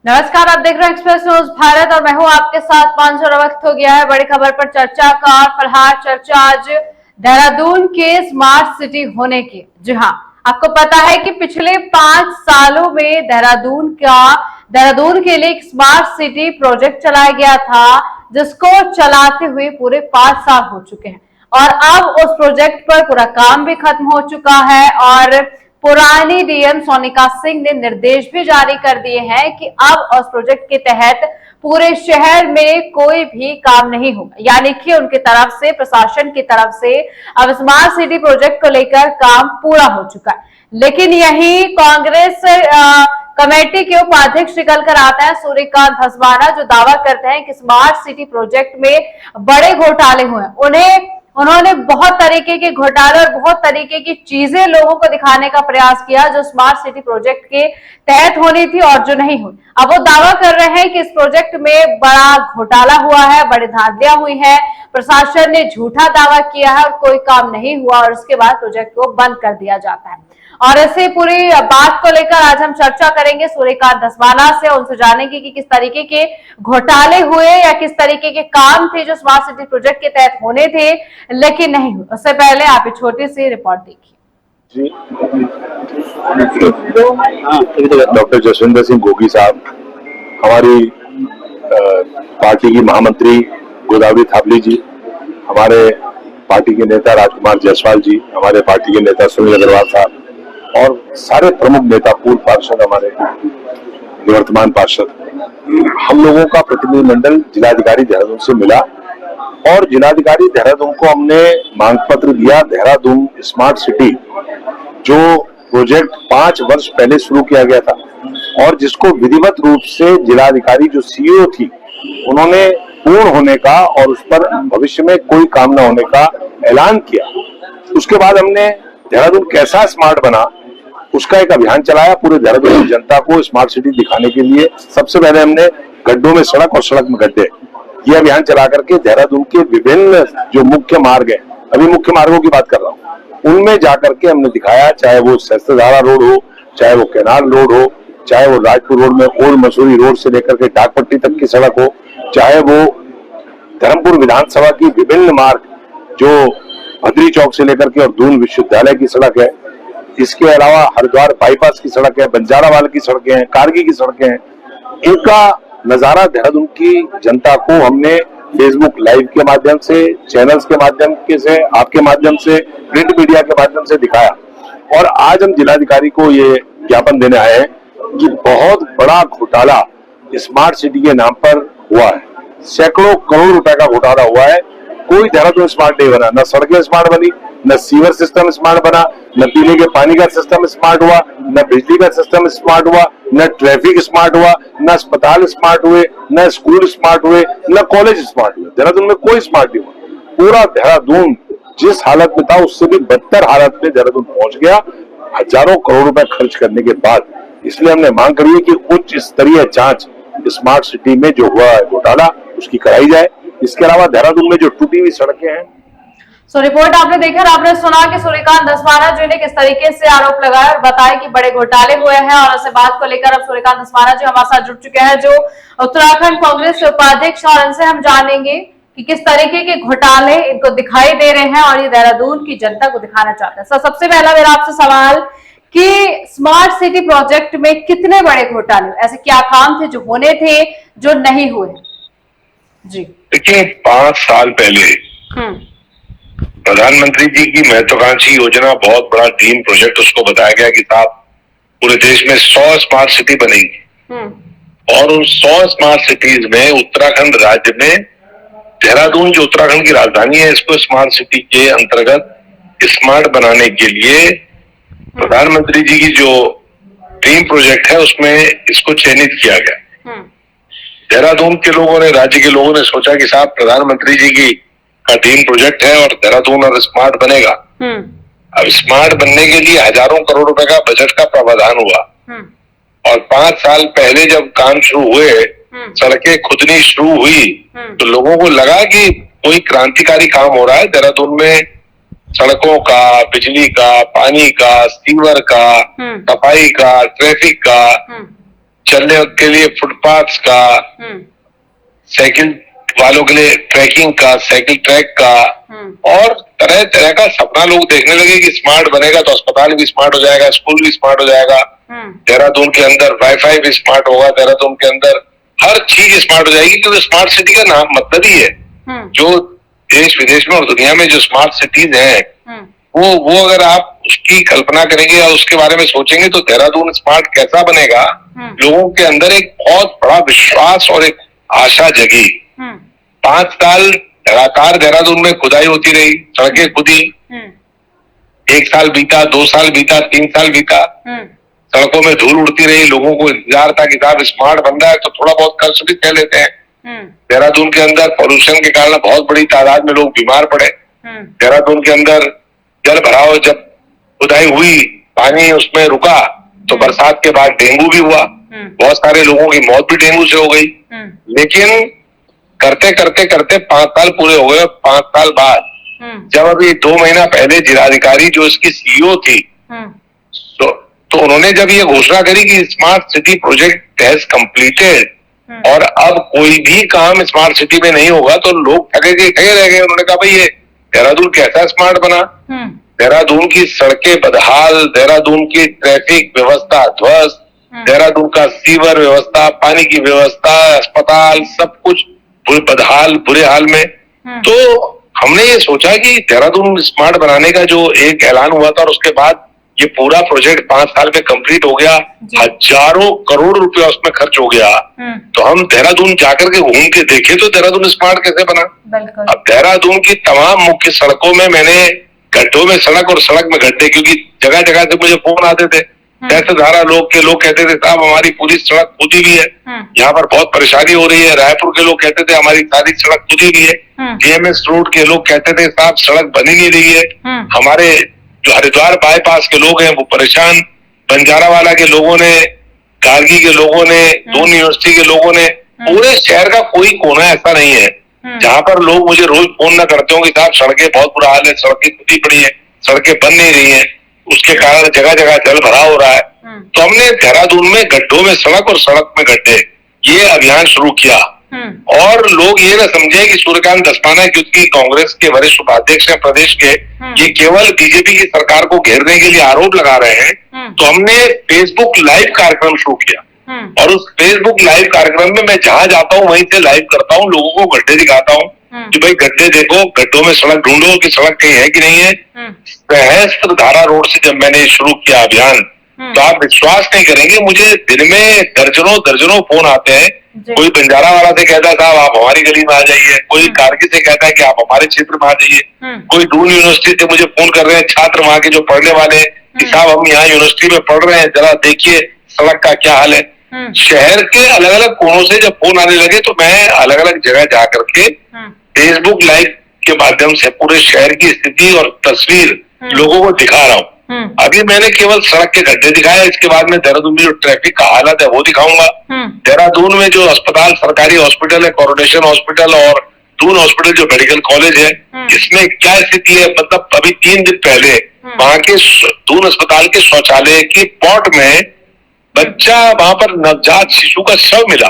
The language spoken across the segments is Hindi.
नमस्कार, आप देख रहे हैं एक्सप्रेस न्यूज भारत और मैं हूं आपके साथ। 5 वक्त हो गया है बड़ी खबर पर चर्चा का। फिलहाल चर्चा आज देहरादून के स्मार्ट सिटी होने की। जी हां, आपको पता है कि पिछले 5 सालों में देहरादून के लिए एक स्मार्ट सिटी प्रोजेक्ट चलाया गया था, जिसको चलाते हुए पूरे 5 साल हो चुके हैं और अब उस प्रोजेक्ट पर पूरा काम भी खत्म हो चुका है और पुरानी डीएम सोनिका सिंह ने निर्देश भी जारी कर दिए हैं कि अब उस प्रोजेक्ट के तहत पूरे शहर में कोई भी काम नहीं होगा। यानी कि उनकी तरफ से, प्रशासन की तरफ से अब स्मार्ट सिटी प्रोजेक्ट को लेकर काम पूरा हो चुका है। लेकिन यही कांग्रेस कमेटी के उपाध्यक्ष निकल कर आता है सूर्यकांत धस्माना, जो दावा करते हैं कि स्मार्ट सिटी प्रोजेक्ट में बड़े घोटाले हुए हैं। उन्होंने बहुत तरीके के घोटाले और बहुत तरीके की चीजें लोगों को दिखाने का प्रयास किया जो स्मार्ट सिटी प्रोजेक्ट के तहत होनी थी और जो नहीं हुई। अब वो दावा कर रहे हैं कि इस प्रोजेक्ट में बड़ा घोटाला हुआ है, बड़ी धांधलियां हुई है, प्रशासन ने झूठा दावा किया है और कोई काम नहीं हुआ और उसके बाद प्रोजेक्ट को बंद कर दिया जाता है। और ऐसे पूरी बात को लेकर आज हम चर्चा करेंगे सूर्यकांत धस्माना से, उनसे जानेंगे कि किस तरीके के घोटाले हुए या किस तरीके के काम थे जो स्मार्ट सिटी प्रोजेक्ट के तहत होने थे लेकिन नहीं हुए। उससे पहले आप एक छोटी सी रिपोर्ट देखिए। डॉक्टर जसविंदर सिंह गोगी साहब, हमारी पार्टी की महामंत्री गोदावरी थापली जी, हमारे पार्टी के नेता राजकुमार जायसवाल जी, हमारे पार्टी के नेता सुनील अग्रवाल साहब और सारे प्रमुख नेता, पूर्व पार्षद, हमारे निवर्तमान पार्षद, हम लोगों का प्रतिनिधिमंडल जिलाधिकारी देहरादून से मिला और जिलाधिकारी देहरादून को हमने मांग पत्र दिया। देहरादून स्मार्ट सिटी जो प्रोजेक्ट 5 वर्ष पहले शुरू किया गया था और जिसको विधिवत रूप से जिलाधिकारी जो सीईओ थी उन्होंने पूर्ण होने का और उस पर भविष्य में कोई काम न होने का ऐलान किया। उसके बाद हमने देहरादून कैसा स्मार्ट बना उसका एक अभियान चलाया, पूरे देहरादून की जनता को स्मार्ट सिटी दिखाने के लिए। सबसे पहले हमने गड्ढों में सड़क और सड़क में गड्ढे, ये अभियान चला करके देहरादून के विभिन्न जो मुख्य मार्ग है, अभी मुख्य मार्गों की बात कर रहा हूँ, उनमें जाकर के हमने दिखाया, चाहे वो सहस्त्रधारा रोड हो, चाहे वो कैनाल रोड हो, चाहे वो राजपुर रोड में ओल्ड मसूरी रोड से लेकर के डाकपट्टी तक की सड़क हो, चाहे वो धर्मपुर विधानसभा की विभिन्न मार्ग जो भद्री चौक से लेकर के और दून विश्वविद्यालय की सड़क है, इसके अलावा हरिद्वार बाईपास की सड़क है, बंजारावाल की सड़कें हैं, कारगी की सड़कें हैं, इनका नजारा देहरादून की जनता को हमने फेसबुक लाइव के माध्यम से, चैनल्स के माध्यम से, आपके माध्यम से, प्रिंट मीडिया के माध्यम से दिखाया। और आज हम जिलाधिकारी को ये ज्ञापन देने आए हैं कि बहुत बड़ा घोटाला स्मार्ट सिटी के नाम पर हुआ है। सैकड़ों करोड़ रुपए का घोटाला हुआ है। कोई देहरादून स्मार्ट नहीं बना, न सड़कें स्मार्ट बनी, न सीवर सिस्टम स्मार्ट बना, न पीने के पानी का सिस्टम स्मार्ट हुआ, न बिजली का सिस्टम स्मार्ट हुआ, न ट्रैफिक स्मार्ट हुआ, न अस्पताल स्मार्ट हुए, न स्कूल स्मार्ट हुए, न कॉलेज स्मार्ट हुए। देहरादून में कोई स्मार्ट नहीं हुआ। पूरा देहरादून जिस हालत में था उससे भी बदतर हालत में देहरादून पहुंच गया, हजारों करोड़ रुपए खर्च करने के बाद। इसलिए हमने मांग करी है कि उच्च स्तरीय जांच स्मार्ट सिटी में जो हुआ है घोटाला उसकी कराई जाए। इसके अलावा देहरादून में जो टूटी हुई सड़कें हैं। रिपोर्ट आपने देखा, आपने सुना कि सूर्यकांत धस्माना जी ने किस तरीके से आरोप लगाया और बताया कि बड़े घोटाले हुए हैं। और इस बात को लेकर अब सूर्यकांत धस्माना जी हमारे साथ जुड़ चुके हैं, जो उत्तराखंड कांग्रेस के उपाध्यक्ष, और इनसे हम जानेंगे कि किस तरीके के घोटाले इनको दिखाई दे रहे हैं और ये देहरादून की जनता को दिखाना चाहते हैं। सबसे पहला मेरा आपसे सवाल कि स्मार्ट सिटी प्रोजेक्ट में कितने बड़े घोटाले, ऐसे क्या काम थे जो होने थे जो नहीं हुए? जी देखिए, 5 साल पहले प्रधानमंत्री जी की महत्वाकांक्षी योजना, बहुत बड़ा ड्रीम प्रोजेक्ट उसको बताया गया कि साहब पूरे देश में 100 स्मार्ट सिटी बनेगी और उन 100 स्मार्ट सिटीज में उत्तराखंड राज्य में देहरादून जो उत्तराखंड की राजधानी है, इसको स्मार्ट सिटी के अंतर्गत स्मार्ट बनाने के लिए प्रधानमंत्री जी की जो ड्रीम प्रोजेक्ट है उसमें इसको चयनित किया गया। देहरादून के लोगों ने, राज्य के लोगों ने सोचा कि साहब प्रधानमंत्री जी की का ड्रीम प्रोजेक्ट है और देहरादून और स्मार्ट बनेगा। अब स्मार्ट बनने के लिए हजारों करोड़ रुपए का बजट का प्रावधान हुआ और 5 साल पहले जब काम शुरू हुए, सड़कें खुदनी शुरू हुई, तो लोगों को लगा कि कोई क्रांतिकारी काम हो रहा है देहरादून में। सड़कों का, बिजली का, पानी का, सीवर का, सफाई का, ट्रैफिक का, चलने के लिए फुटपाथ का, साइकिल वालों के लिए ट्रैकिंग का, साइकिल ट्रैक का, और तरह तरह का सपना लोग देखने लगे कि स्मार्ट बनेगा तो अस्पताल भी स्मार्ट हो जाएगा, स्कूल भी स्मार्ट हो जाएगा, देहरादून के अंदर वाईफाई भी स्मार्ट होगा, देहरादून के अंदर हर चीज स्मार्ट हो जाएगी, क्योंकि स्मार्ट सिटी का नाम मतलब ही है। जो देश विदेश में और दुनिया में जो स्मार्ट सिटीज हैं, वो अगर आप उसकी कल्पना करेंगे या उसके बारे में सोचेंगे तो देहरादून स्मार्ट कैसा बनेगा, लोगों के अंदर एक बहुत बड़ा विश्वास और एक आशा जगी। 5 साल लगातार देहरादून में खुदाई होती रही, सड़कें खुदी, 1 साल बीता, 2 साल बीता, 3 साल बीता, सड़कों में धूल उड़ती रही, लोगों को इंतजार था कि साहब स्मार्ट बन रहा है तो थोड़ा बहुत खर्च भी कह लेते हैं। देहरादून के अंदर पॉल्यूशन के कारण बहुत बड़ी तादाद में लोग बीमार पड़े। देहरादून के अंदर जल भराव, जब खुदाई हुई, पानी उसमें रुका तो बरसात के बाद डेंगू भी हुआ, बहुत सारे लोगों की मौत भी डेंगू से हो गई। लेकिन करते करते करते 5 साल पूरे हो गए। 5 साल बाद जब अभी 2 महीना पहले जिलाधिकारी जो इसकी सीईओ थी, तो उन्होंने जब ये घोषणा करी कि smart city project has completed और अब कोई भी काम स्मार्ट सिटी में नहीं होगा, तो लोग ठगे रह गए। उन्होंने कहा भाई ये देहरादून कैसा स्मार्ट बना, देहरादून की सड़कें बदहाल, देहरादून की ट्रैफिक व्यवस्था ध्वस्त, देहरादून का सीवर व्यवस्था, पानी की व्यवस्था, अस्पताल, सब कुछ बदहाल, बुरे हाल में। तो हमने ये सोचा कि देहरादून स्मार्ट बनाने का जो एक ऐलान हुआ था और उसके बाद ये पूरा प्रोजेक्ट 5 साल में कंप्लीट हो गया, हजारों करोड़ रुपया उसमें खर्च हो गया, तो हम देहरादून जाकर के घूम के देखे तो देहरादून स्मार्ट कैसे बना। अब देहरादून की तमाम मुख्य सड़कों में मैंने गड्ढों में सड़क और सड़क में गड्ढे, क्योंकि जगह जगह से मुझे फोन आते थे, धारा लोग कहते थे साहब हमारी पूरी सड़क खुदी हुई है, यहाँ पर बहुत परेशानी हो रही है। रायपुर के लोग कहते थे हमारी सारी सड़क खुदी हुई है। डीएमएस रोड के लोग कहते थे साहब सड़क बनी नहीं रही है। हमारे जो हरिद्वार बाईपास के लोग हैं वो परेशान, बंजारावाला के लोगों ने, गार्गी के लोगों ने, दून यूनिवर्सिटी के लोगों ने, पूरे शहर का कोई कोना ऐसा नहीं है जहाँ पर लोग मुझे रोज फोन न करते हो कि साहब सड़कें बहुत बुरा हाल है, सड़कें खुदी पड़ी है, सड़कें बन नहीं रही है, उसके कारण जगह जगह जल भराव हो रहा है। तो हमने देहरादून में गड्ढों में सड़क और सड़क में गड्ढे ये अभियान शुरू किया। और लोग ये ना समझे कि सूर्यकांत धस्माना, क्योंकि कांग्रेस के वरिष्ठ उपाध्यक्ष हैं प्रदेश के, ये केवल बीजेपी की सरकार को घेरने के लिए आरोप लगा रहे हैं। तो हमने फेसबुक लाइव कार्यक्रम शुरू किया और उस फेसबुक लाइव कार्यक्रम में मैं जहां जाता हूं वहीं से लाइव करता हूं, लोगों को गड्ढे दिखाता हूं कि भाई गड्ढे देखो, गड्ढों में सड़क ढूंढो कि सड़क कहीं है कि नहीं है। सहस्त्रधारा रोड से जब मैंने शुरू किया अभियान, तो आप विश्वास नहीं करेंगे, मुझे दिन में दर्जनों फोन आते हैं। कोई बंजारा वाला से कहता है साहब आप हमारी गली में आ जाइए, कोई कारगिल से कहता है कि आप हमारे क्षेत्र में आ जाइए, कोई दून यूनिवर्सिटी से मुझे फोन कर रहे हैं छात्र वहां के जो पढ़ने वाले कि साहब हम यहाँ यूनिवर्सिटी में पढ़ रहे हैं, जरा देखिए सड़क का क्या हाल है। शहर के अलग अलग कोनों से जब फोन आने लगे तो मैं अलग अलग जगह जा करके फेसबुक लाइव के माध्यम से पूरे शहर की स्थिति और तस्वीर लोगों को दिखा रहा हूँ। अभी मैंने केवल सड़क के गड्ढे दिखाए, इसके बाद में देहरादून में जो ट्रैफिक का हालत है वो दिखाऊंगा। देहरादून में जो अस्पताल, सरकारी हॉस्पिटल है, कोरोनेशन हॉस्पिटल और दून हॉस्पिटल जो मेडिकल कॉलेज है, इसमें क्या स्थिति है। मतलब अभी 3 दिन पहले वहां के दून अस्पताल के शौचालय की पॉट में बच्चा, वहां पर नवजात शिशु का शव मिला,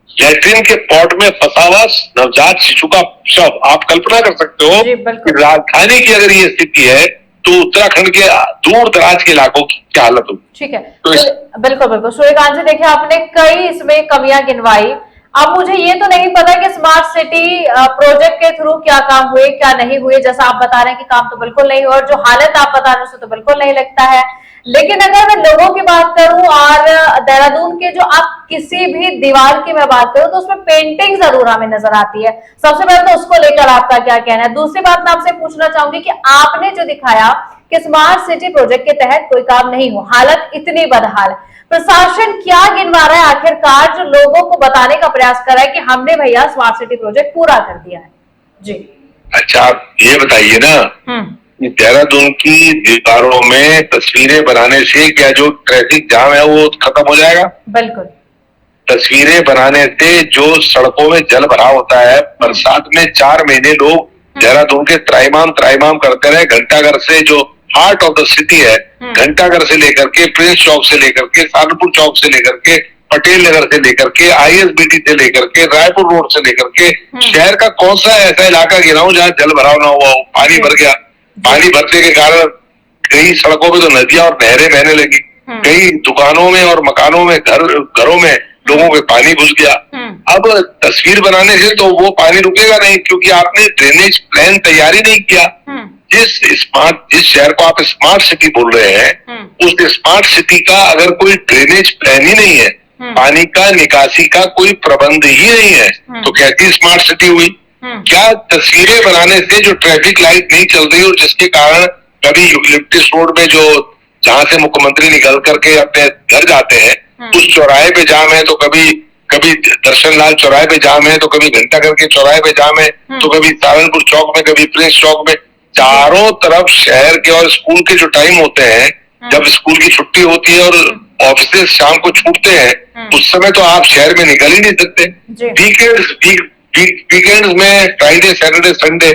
लैट्रिन के पॉट में फंसा हुआ नवजात शिशु का शव। आप कल्पना कर सकते हो कि राजधानी की अगर ये स्थिति है तो उत्तराखंड के दूर दराज के इलाकों की क्या हालत होगी। ठीक है, तो बिल्कुल सूर्यकांत जी, देखिए आपने कई इसमें कमियां गिनवाई। अब मुझे ये तो नहीं पता कि स्मार्ट सिटी प्रोजेक्ट के थ्रू क्या काम हुए क्या नहीं हुए। जैसा आप बता रहे हैं कि काम तो बिल्कुल नहीं हुआ और जो हालत आप बता रहे हैं उसे तो बिल्कुल नहीं लगता है। लेकिन अगर मैं लोगों की बात करूं और देहरादून के जो आप किसी भी दीवार की मैं बात करूं तो उसमें पेंटिंग जरूर हमें नजर आती है। सबसे पहले तो उसको लेकर आपका क्या कहना है। दूसरी बात मैं आपसे पूछना चाहूंगी कि आपने जो दिखाया कि स्मार्ट सिटी प्रोजेक्ट के तहत कोई काम नहीं हुआ, हालत इतनी बदहाल, प्रशासन क्या गिनवा रहा है आखिरकार जो लोगों को बताने का प्रयास कर रहा है कि हमने भैया स्मार्ट सिटी प्रोजेक्ट पूरा कर दिया है। जी अच्छा, आप ये बताइए ना, देहरादून की दीवारों में तस्वीरें बनाने से क्या जो ट्रैफिक जाम है वो खत्म हो जाएगा? बिल्कुल। तस्वीरें बनाने से जो सड़कों में जल भरा होता है, बरसात में 4 महीने लोग देहरादून के त्राइमाम करते रहे। घंटाघर से जो हार्ट ऑफ द सिटी है, घंटाघर से लेकर के प्रिंस चौक से लेकर के सहारनपुर चौक से लेकर के पटेल नगर से लेकर के ISBT से लेकर के रायपुर रोड से लेकर के शहर का कौन सा ऐसा इलाका गिनाऊं जहाँ जल भराव ना हुआ हो, पानी भर गया। पानी भरने के कारण कई सड़कों पे तो नदियां और नहरें बहने लगी, कई दुकानों में और मकानों में घरों में लोगों के पानी घुस गया। अब तस्वीर बनाने से तो वो पानी रुकेगा नहीं, क्योंकि आपने ड्रेनेज प्लान तैयारी नहीं किया। जिस शहर को आप स्मार्ट सिटी बोल रहे हैं, उस स्मार्ट सिटी का अगर कोई ड्रेनेज प्लान ही नहीं है, पानी का निकासी का कोई प्रबंध ही नहीं है, तो कैसी स्मार्ट सिटी हुई? क्या तस्वीरें बनाने से जो ट्रैफिक लाइट नहीं चल रही और जिसके कारण कभी यूकलिप्टिस रोड में जो जहां से मुख्यमंत्री निकल करके अपने घर जाते हैं, उस चौराहे पे जाम है, तो कभी दर्शन लाल चौराहे पे जाम है, तो कभी घंटाघर के चौराहे पे जाम है, तो कभी सहारनपुर चौक में, कभी प्रिंस चौक में, चारों तरफ शहर के और स्कूल के जो टाइम होते हैं, जब स्कूल की छुट्टी होती है और ऑफिस शाम को छूटते हैं, उस समय तो आप शहर में निकल ही नहीं सकते। वीकेंड्स में फ्राइडे सैटरडे संडे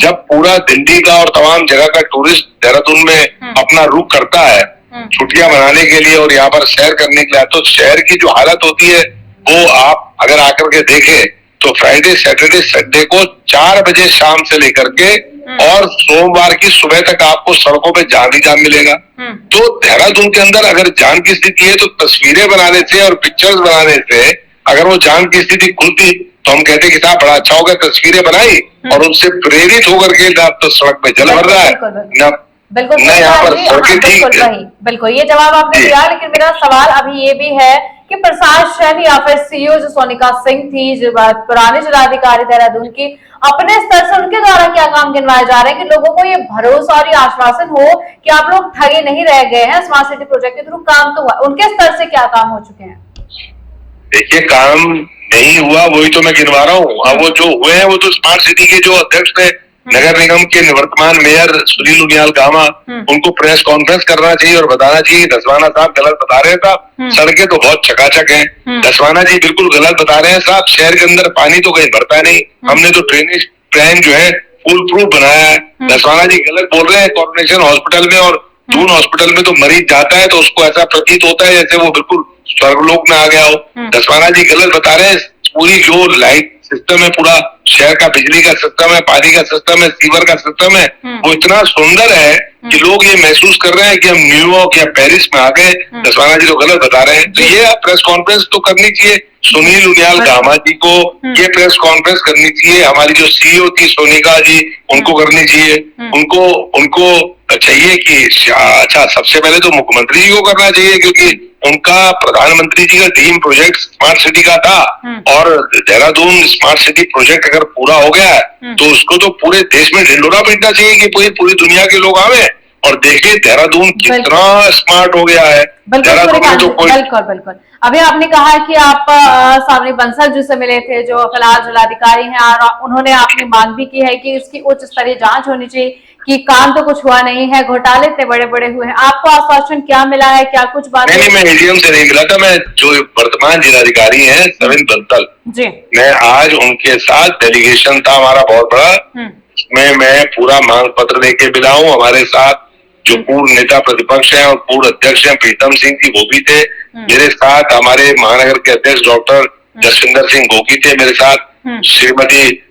जब पूरा दिल्ली का और तमाम जगह का टूरिस्ट देहरादून में अपना रुख करता है छुट्टियां मनाने के लिए और यहाँ पर सैर करने के लिए, तो शहर की जो हालत होती है वो आप अगर आकर के देखें तो फ्राइडे सैटरडे संडे को 4 बजे शाम से लेकर के और सोमवार की सुबह तक आपको सड़कों पे जाम ही जाम मिलेगा। तो देहरादून के अंदर अगर जाम की स्थिति है तो तस्वीरें बनाने से और पिक्चर्स बनाने से अगर वो जाम की स्थिति खुलती तो हम कहते कि साहब बड़ा अच्छा होगा, तस्वीरें बनाई और उनसे प्रेरित होकर के तो सड़क पे जल भर रहा है बिल्कुल न यहाँ पर सड़कें ठीक है। बिल्कुल ये जवाब आपने दिया, लेकिन मेरा सवाल अभी ये भी है कि प्रसाद शैन या फिर सीईओ जो सोनिका सिंह थी, जो पुराने जिलाधिकारी देहरादून की, अपने स्तर से उनके द्वारा क्या काम गिनवाए जा रहे हैं कि लोगों को ये भरोसा और ये आश्वासन हो कि आप लोग ठगे नहीं रह गए हैं, स्मार्ट सिटी प्रोजेक्ट के थ्रू काम तो हुआ, उनके स्तर से क्या काम हो चुके हैं? देखिए काम नहीं हुआ वही तो मैं गिनवा रहा हूँ। अब वो जो हुए हैं वो तो स्मार्ट सिटी के जो अध्यक्ष थे, नगर निगम के निवर्तमान मेयर सुनील उनियाल गामा, उनको प्रेस कॉन्फ्रेंस करना चाहिए और बताना चाहिए धसवाना साहब गलत बता रहे हैं साहब, सड़कें तो बहुत चकाचक हैं। धसवाना जी बिल्कुल गलत बता रहे हैं साहब, शहर के अंदर पानी तो कहीं भरता नहीं, हमने तो ड्रेनेज प्लान जो है फुल प्रूफ बनाया है। धसवाना जी गलत बोल रहे हैं। कॉर्पोरेशन हॉस्पिटल में और जून हॉस्पिटल में तो मरीज जाता है तो उसको ऐसा प्रतीत होता है जैसे वो बिल्कुल स्वर्गलोक में आ गया हो। धसवाना जी गलत बता रहे हैं। पूरी जो लाइट सिस्टम है, पूरा शहर का बिजली का सिस्टम है, पानी का सिस्टम है, सीवर का सिस्टम है, वो इतना सुंदर है कि लोग ये महसूस कर रहे हैं कि हम न्यूयॉर्क या पेरिस में आ गए। धसवाना जी तो गलत बता रहे हैं। तो ये प्रेस कॉन्फ्रेंस तो करनी चाहिए सुनील उनियाल गामा जी को, ये प्रेस कॉन्फ्रेंस करनी चाहिए। हमारी जो सीईओ थी सोनिका जी, उनको करनी चाहिए। उनको चाहिए कि अच्छा सबसे पहले तो मुख्यमंत्री जी को करना चाहिए, क्योंकि उनका प्रधानमंत्री जी का ड्रीम प्रोजेक्ट स्मार्ट सिटी का था और देहरादून स्मार्ट सिटी प्रोजेक्ट अगर पूरा हो गया है तो उसको तो पूरे देश में ढिंडोरा पीटना चाहिए कि पूरी दुनिया के लोग आवे और देखें देहरादून कितना स्मार्ट हो गया है। देहरादून में तो कोई बिल्कुल अभी आपने कहा कि आप सामने बंसल जी से मिले थे जो फिलहाल जिलाधिकारी हैं और उन्होंने आपने मांग भी की है कि इसकी उच्च स्तरीय जांच होनी चाहिए कि काम तो कुछ हुआ नहीं है, घोटाले इतने बड़े बड़े हुए हैं। आपको आश्वासन क्या मिला है, क्या कुछ बात? नहीं, मैं एडीएम से नहीं मिला था। मैं जो वर्तमान जिलाधिकारी हैं सविन बंसल जी, मैं आज उनके साथ डेलीगेशन था हमारा बहुत बड़ा, उसमें मैं पूरा मांग पत्र लेके मिला हूँ। हमारे साथ जो पूर्व नेता प्रतिपक्ष हैं और पूर्व अध्यक्ष हैं प्रीतम सिंह जी वो भी थे मेरे साथ, हमारे महानगर के अध्यक्ष डॉक्टर जसविंदर सिंह गोगी थे मेरे साथ, श्रीमती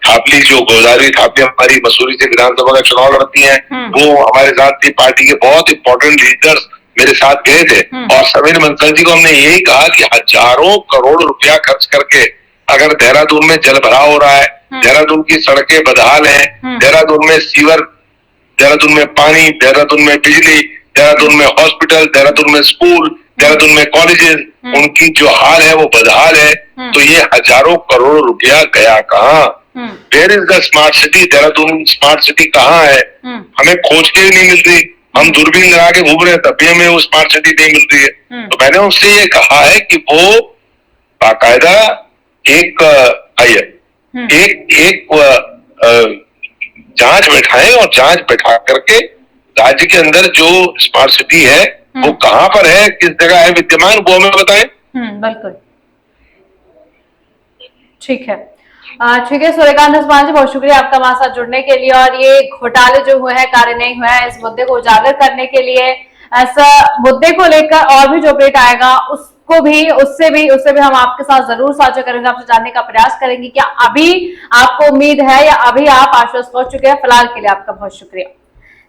थापली जो गोदावरी थापली हमारी मसूरी से विधानसभा का चुनाव लड़ती हैं वो हमारे साथ थी। पार्टी के बहुत इंपॉर्टेंट लीडर्स मेरे साथ गए थे और सविन बंसल जी को हमने यही कहा कि हजारों करोड़ रुपया खर्च करके अगर देहरादून में जल भराव हो रहा है, देहरादून की सड़कें बदहाल हैं, देहरादून में सीवर, देहरादून में पानी, देहरादून में बिजली, देहरादून में हॉस्पिटल, देहरादून में स्कूल, देहरादून में कॉलेजेस, उनकी जो हाल है वो बदहाल है। तो ये हजारों करोड़ रुपया गया कहाँ? Where is the smart city? Dehradun smart city कहाँ है? हमें खोज के नहीं मिल रही। हम दूरबीन लगा के घूम रहे हैं तब भी हमें वो स्मार्ट सिटी नहीं मिल रही है। तो मैंने उनसे ये कहा है कि वो बाकायदा एक जांच बैठाएं और जांच बैठा करके राज्य के अंदर जो स्मार्ट सिटी है वो कहाँ पर है, किस जगह है विद्यमान, वो हमें बताएं। बिल्कुल ठीक है। ठीक है सूर्यकांत धसवाना जी, बहुत शुक्रिया आपका हमारे साथ जुड़ने के लिए और ये घोटाले जो हुए हैं, कार्य नहीं हुआ है, इस मुद्दे को उजागर करने के लिए, ऐसा मुद्दे को लेकर और भी जो अपडेट आएगा को भी उससे भी हम आपके साथ जरूर साझा करेंगे, आपसे जानने का प्रयास करेंगे क्या अभी आपको उम्मीद है या अभी आप आश्वस्त हो चुके हैं। फिलहाल के लिए आपका बहुत शुक्रिया।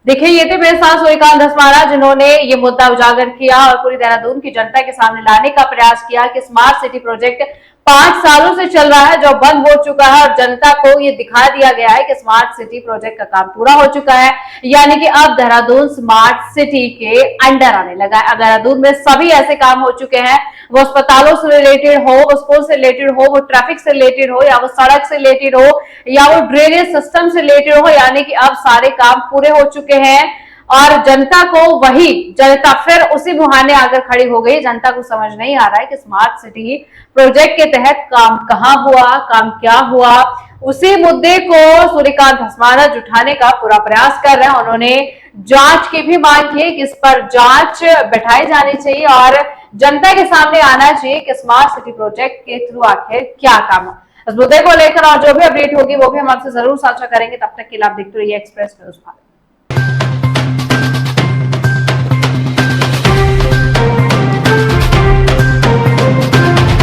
देखिए, ये थे मेरे साथ सूर्यकांत धस्माना, जिन्होंने ये मुद्दा उजागर किया और पूरी देहरादून की जनता के सामने लाने का प्रयास किया कि स्मार्ट सिटी प्रोजेक्ट 5 सालों से चल रहा है, जो बंद हो चुका है, और जनता को ये दिखा दिया गया है कि स्मार्ट सिटी प्रोजेक्ट का काम पूरा हो चुका है, यानी कि अब देहरादून स्मार्ट सिटी के अंडर आने लगा है। अब देहरादून में सभी ऐसे काम हो चुके हैं, वो अस्पतालों से रिलेटेड हो, वो स्कूल से रिलेटेड हो, वो ट्रैफिक से रिलेटेड हो, या वो सड़क से रिलेटेड हो, या वो ड्रेनेज सिस्टम से रिलेटेड हो, यानी कि अब सारे काम पूरे हो चुके हैं। और जनता को जनता फिर उसी मुहाने आकर खड़ी हो गई। जनता को समझ नहीं आ रहा है कि स्मार्ट सिटी प्रोजेक्ट के तहत काम कहां हुआ, काम क्या हुआ। उसी मुद्दे को सूर्यकांत धस्माना उठाने का पूरा प्रयास कर रहे हैं। उन्होंने जांच की भी मांग की कि इस पर जांच बैठाई जानी चाहिए और जनता के सामने आना चाहिए कि स्मार्ट सिटी प्रोजेक्ट के थ्रू आखिर क्या काम है। इस मुद्दे को लेकर और जो भी अपडेट होगी वो भी हम आपसे जरूर साझा करेंगे। तब तक के लिए आप देखते रहिए एक्सप्रेस न्यूज भारत।